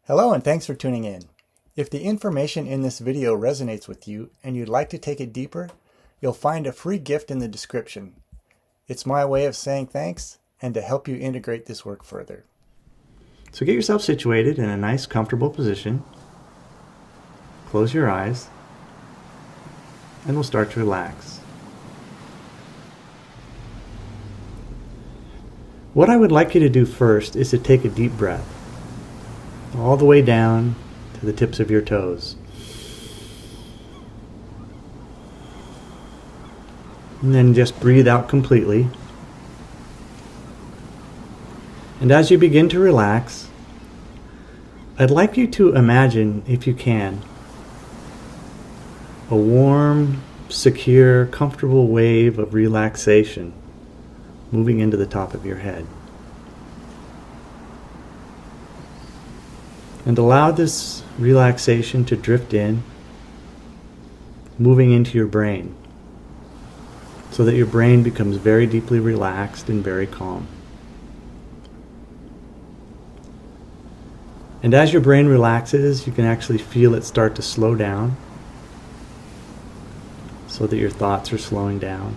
Hello and thanks for tuning in. If the information in this video resonates with you and you'd like to take it deeper, you'll find a free gift in the description. It's my way of saying thanks and to help you integrate this work further. So get yourself situated in a nice, comfortable position. Close your eyes and we'll start to relax. What I would like you to do first is to take a deep breath all the way down to the tips of your toes. And then just breathe out completely. And as you begin to relax, I'd like you to imagine, if you can, a warm, secure, comfortable wave of relaxation moving into the top of your head. And allow this relaxation to drift in, moving into your brain, so that your brain becomes very deeply relaxed and very calm. And as your brain relaxes, you can actually feel it start to slow down, so that your thoughts are slowing down.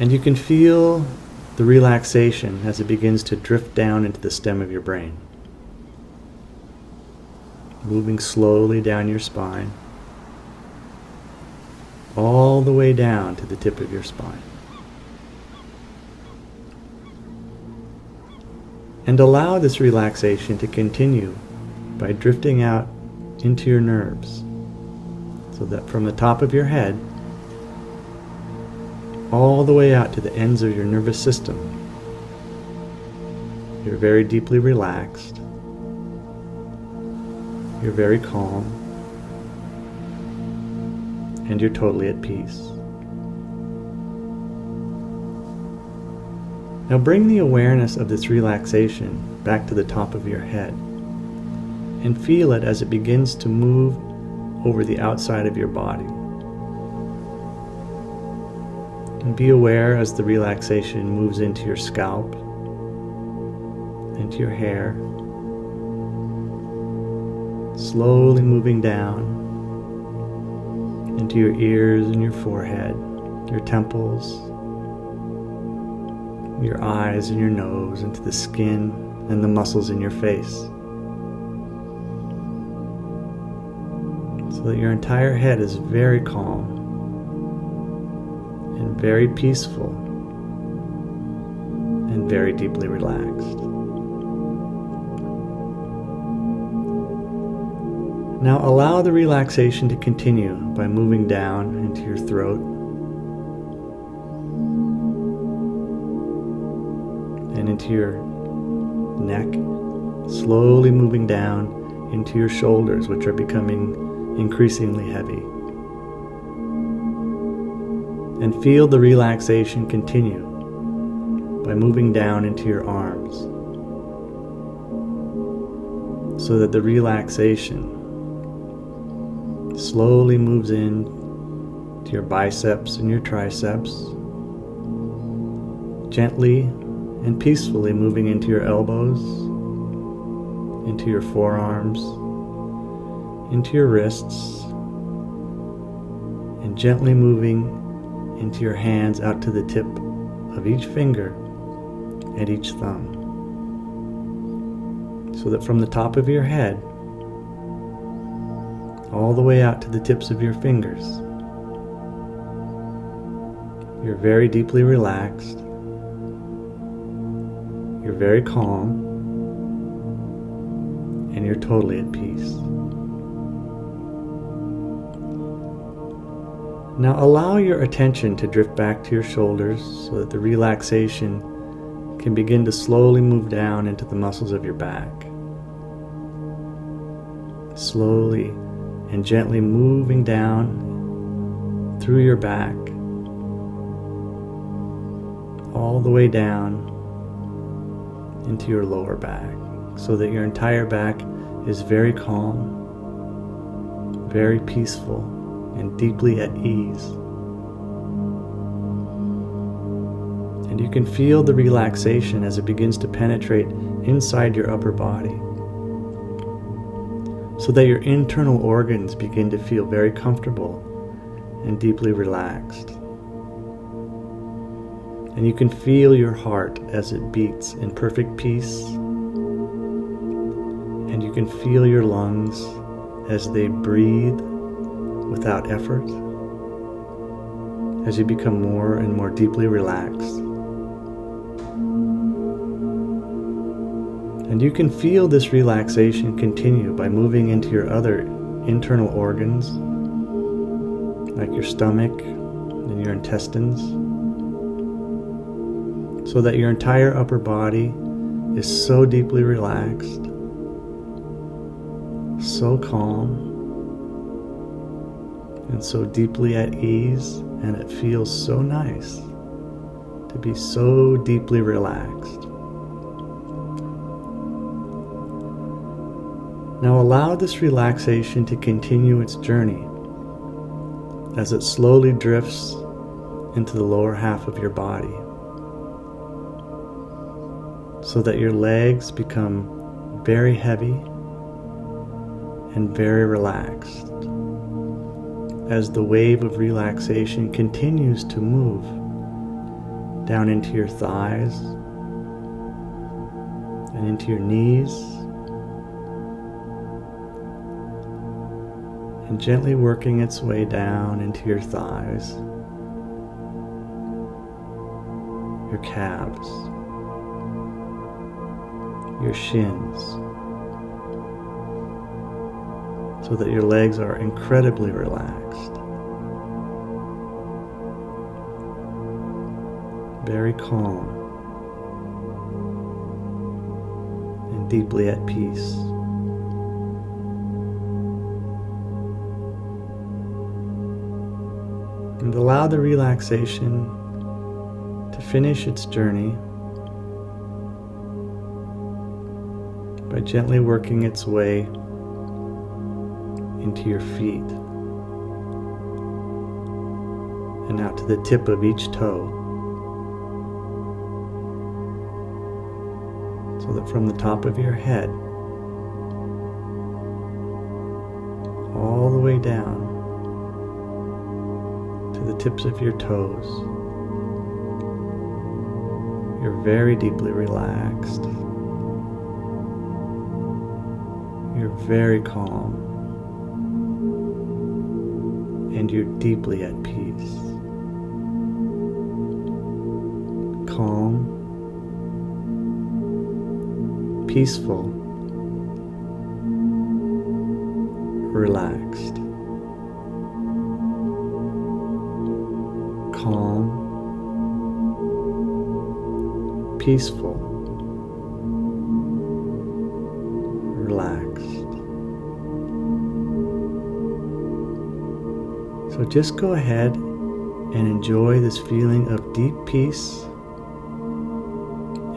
And you can feel the relaxation as it begins to drift down into the stem of your brain, moving slowly down your spine, all the way down to the tip of your spine. And allow this relaxation to continue by drifting out into your nerves, so that from the top of your head all the way out to the ends of your nervous system, you're very deeply relaxed, you're very calm, and you're totally at peace. Now bring the awareness of this relaxation back to the top of your head and feel it as it begins to move over the outside of your body. And be aware as the relaxation moves into your scalp, into your hair, slowly moving down into your ears and your forehead, your temples, your eyes and your nose, into the skin and the muscles in your face, so that your entire head is very calm and very peaceful and very deeply relaxed. Now allow the relaxation to continue by moving down into your throat and into your neck, slowly moving down into your shoulders, which are becoming increasingly heavy. And feel the relaxation continue by moving down into your arms, so that the relaxation slowly moves in to your biceps and your triceps, gently and peacefully moving into your elbows, into your forearms, into your wrists, and gently moving into your hands out to the tip of each finger and each thumb, so that from the top of your head all the way out to the tips of your fingers, you're very deeply relaxed, you're very calm, and you're totally at peace. Now allow your attention to drift back to your shoulders, so that the relaxation can begin to slowly move down into the muscles of your back. Slowly and gently moving down through your back, all the way down into your lower back, so that your entire back is very calm, very peaceful, and deeply at ease. And you can feel the relaxation as it begins to penetrate inside your upper body, so that your internal organs begin to feel very comfortable and deeply relaxed. And you can feel your heart as it beats in perfect peace. And you can feel your lungs as they breathe without effort, as you become more and more deeply relaxed. And you can feel this relaxation continue by moving into your other internal organs, like your stomach and your intestines, so that your entire upper body is so deeply relaxed, so calm, and so deeply at ease, and it feels so nice to be so deeply relaxed. Now allow this relaxation to continue its journey as it slowly drifts into the lower half of your body, so that your legs become very heavy and very relaxed as the wave of relaxation continues to move down into your thighs and into your knees, and gently working its way down into your thighs, your calves, your shins, so that your legs are incredibly relaxed, very calm, and deeply at peace. And allow the relaxation to finish its journey by gently working its way into your feet and out to the tip of each toe, so that from the top of your head all the way down to the tips of your toes, you're very deeply relaxed, you're very calm, and you're deeply at peace. Calm, peaceful, relaxed. Calm, peaceful, relaxed. So just go ahead and enjoy this feeling of deep peace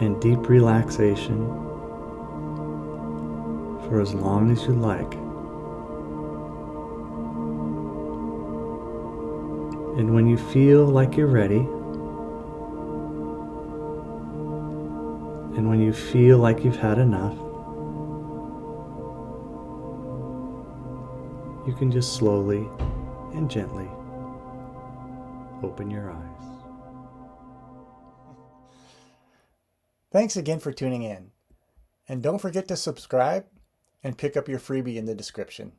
and deep relaxation for as long as you like. And when you feel like you're ready, and when you feel like you've had enough, you can just slowly and gently open your eyes. Thanks again for tuning in. And don't forget to subscribe and pick up your freebie in the description.